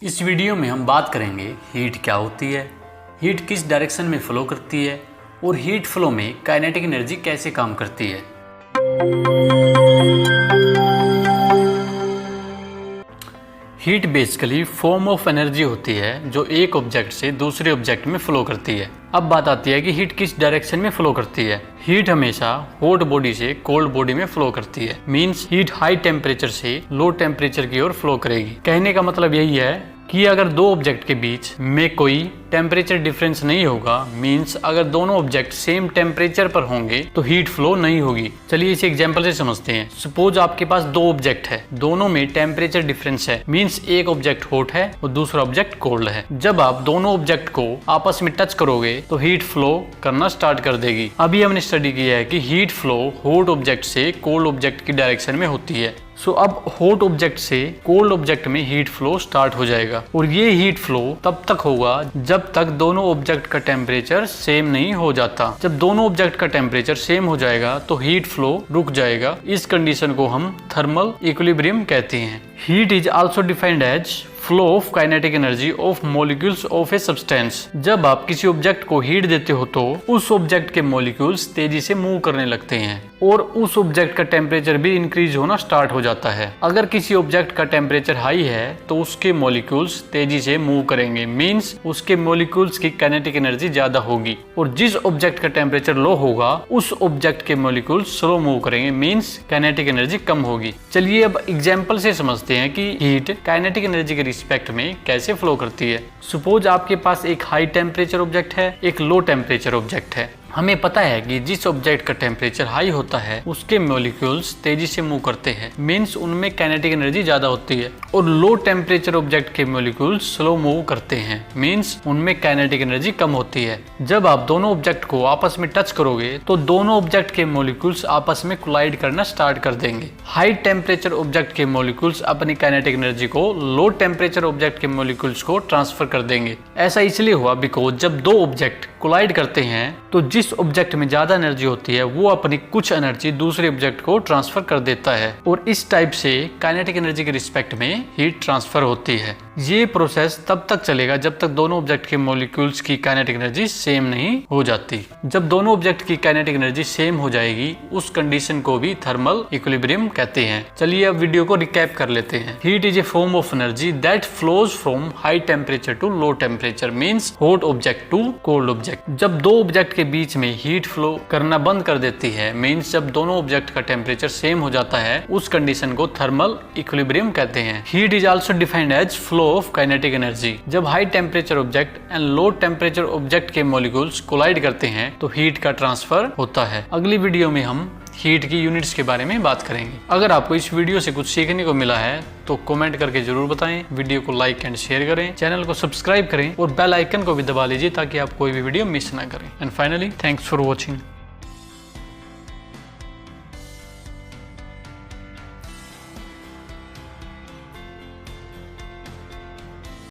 इस वीडियो में हम बात करेंगे हीट क्या होती है, हीट किस डायरेक्शन में फ्लो करती है और हीट फ्लो में काइनेटिक एनर्जी कैसे काम करती है। Heat basically form of energy होती है जो एक ऑब्जेक्ट से दूसरे ऑब्जेक्ट में फ्लो करती है। अब बात आती है कि हीट किस डायरेक्शन में फ्लो करती है। हीट हमेशा हॉट बॉडी से कोल्ड बॉडी में फ्लो करती है। मींस हीट हाई टेम्परेचर से लो टेम्परेचर की ओर फ्लो करेगी। कहने का मतलब यही है कि अगर दो ऑब्जेक्ट के बीच में कोई टेम्परेचर डिफरेंस नहीं होगा, मींस अगर दोनों ऑब्जेक्ट सेम टेम्परेचर पर होंगे तो हीट फ्लो नहीं होगी। चलिए इस एग्जांपल से समझते हैं। सपोज आपके पास दो ऑब्जेक्ट है, दोनों में टेम्परेचर डिफरेंस है, मींस एक ऑब्जेक्ट हॉट है और दूसरा ऑब्जेक्ट कोल्ड है। जब आप दोनों ऑब्जेक्ट को आपस में टच करोगे तो हीट फ्लो करना स्टार्ट कर देगी। अभी हमने स्टडी किया है कि हीट फ्लो हॉट ऑब्जेक्ट से कोल्ड ऑब्जेक्ट की डायरेक्शन में होती है। सो अब हॉट ऑब्जेक्ट से कोल्ड ऑब्जेक्ट में हीट फ्लो स्टार्ट हो जाएगा और ये हीट फ्लो तब तक होगा जब तक दोनों ऑब्जेक्ट का टेम्परेचर सेम नहीं हो जाता। जब दोनों ऑब्जेक्ट का टेम्परेचर सेम हो जाएगा तो हीट फ्लो रुक जाएगा। इस कंडीशन को हम थर्मल इक्विलिब्रियम कहते हैं। Heat is also defined as flow of kinetic energy of molecules of a substance. जब आप किसी ऑब्जेक्ट को हीट देते हो तो उस ऑब्जेक्ट के मॉलिक्यूल्स तेजी से मूव करने लगते हैं और उस ऑब्जेक्ट का टेम्परेचर भी इंक्रीज होना स्टार्ट हो जाता है। अगर किसी ऑब्जेक्ट का टेम्परेचर हाई है तो उसके मॉलिक्यूल्स तेजी से मूव करेंगे, मींस उसके मॉलिक्यूल्स की काइनेटिक एनर्जी ज्यादा होगी। और जिस ऑब्जेक्ट का टेम्परेचर लो होगा उस ऑब्जेक्ट के मॉलिक्यूल्स स्लो मूव करेंगे, मींस काइनेटिक एनर्जी कम होगी। चलिए अब एग्जांपल से समझते हैं कि हीट काइनेटिक एनर्जी के रिस्पेक्ट में कैसे फ्लो करती है। सपोज आपके पास एक हाई टेम्परेचर ऑब्जेक्ट है, एक लो टेम्परेचर ऑब्जेक्ट है। हमें पता है कि जिस ऑब्जेक्ट का टेम्परेचर हाई होता है उसके मॉलिक्यूल्स तेजी से मूव करते हैं, मींस उनमें काइनेटिक एनर्जी ज्यादा होती है। और लो टेम्परेचर ऑब्जेक्ट के मॉलिक्यूल्स स्लो मूव करते हैं, मींस उनमें काइनेटिक एनर्जी कम होती है। जब आप दोनों ऑब्जेक्ट को आपस में टच करोगे तो दोनों ऑब्जेक्ट के मॉलिक्यूल्स आपस में कोलाइड करना स्टार्ट कर देंगे। हाई टेम्परेचर ऑब्जेक्ट के मॉलिक्यूल्स अपनी काइनेटिक एनर्जी को लो टेम्परेचर ऑब्जेक्ट के मॉलिक्यूल्स को ट्रांसफर कर देंगे। ऐसा इसलिए हुआ बिकॉज जब दो ऑब्जेक्ट कोलाइड करते हैं तो जिस ऑब्जेक्ट में ज्यादा एनर्जी होती है वो अपनी कुछ एनर्जी दूसरे ऑब्जेक्ट को ट्रांसफर कर देता है और इस टाइप से काइनेटिक एनर्जी के रिस्पेक्ट में हीट ट्रांसफर होती है। ये प्रोसेस तब तक चलेगा जब तक दोनों ऑब्जेक्ट के मॉलिक्यूल्स की काइनेटिक एनर्जी सेम नहीं हो जाती। जब दोनों ऑब्जेक्ट की काइनेटिक एनर्जी सेम हो जाएगी उस कंडीशन को भी थर्मल इक्विलिब्रियम कहते हैं। चलिए अब वीडियो को रिकैप कर लेते हैं। Heat is a form of energy that flows from high temperature to low temperature, means hot object to cold object. जब दो ऑब्जेक्ट के बीच में हीट फ्लो करना बंद कर देती है, मींस जब दोनों ऑब्जेक्ट का टेम्परेचर सेम हो जाता है, उस कंडीशन को थर्मल इक्विलिब्रियम कहते हैं। Heat is also defined as flow of kinetic energy. जब high temperature object and low temperature object के मॉलिक्यूल्स कोलाइड करते हैं तो हीट का ट्रांसफर होता है। अगली वीडियो में हम हीट की यूनिट्स के बारे में बात करेंगे। अगर आपको इस वीडियो से कुछ सीखने को मिला है तो कमेंट करके जरूर बताएं। वीडियो को लाइक एंड शेयर करें, चैनल को सब्सक्राइब करें और बेल आइकन को भी दबा लीजिए ताकि आप कोई भी वीडियो मिस ना करें। And finally thanks for watching.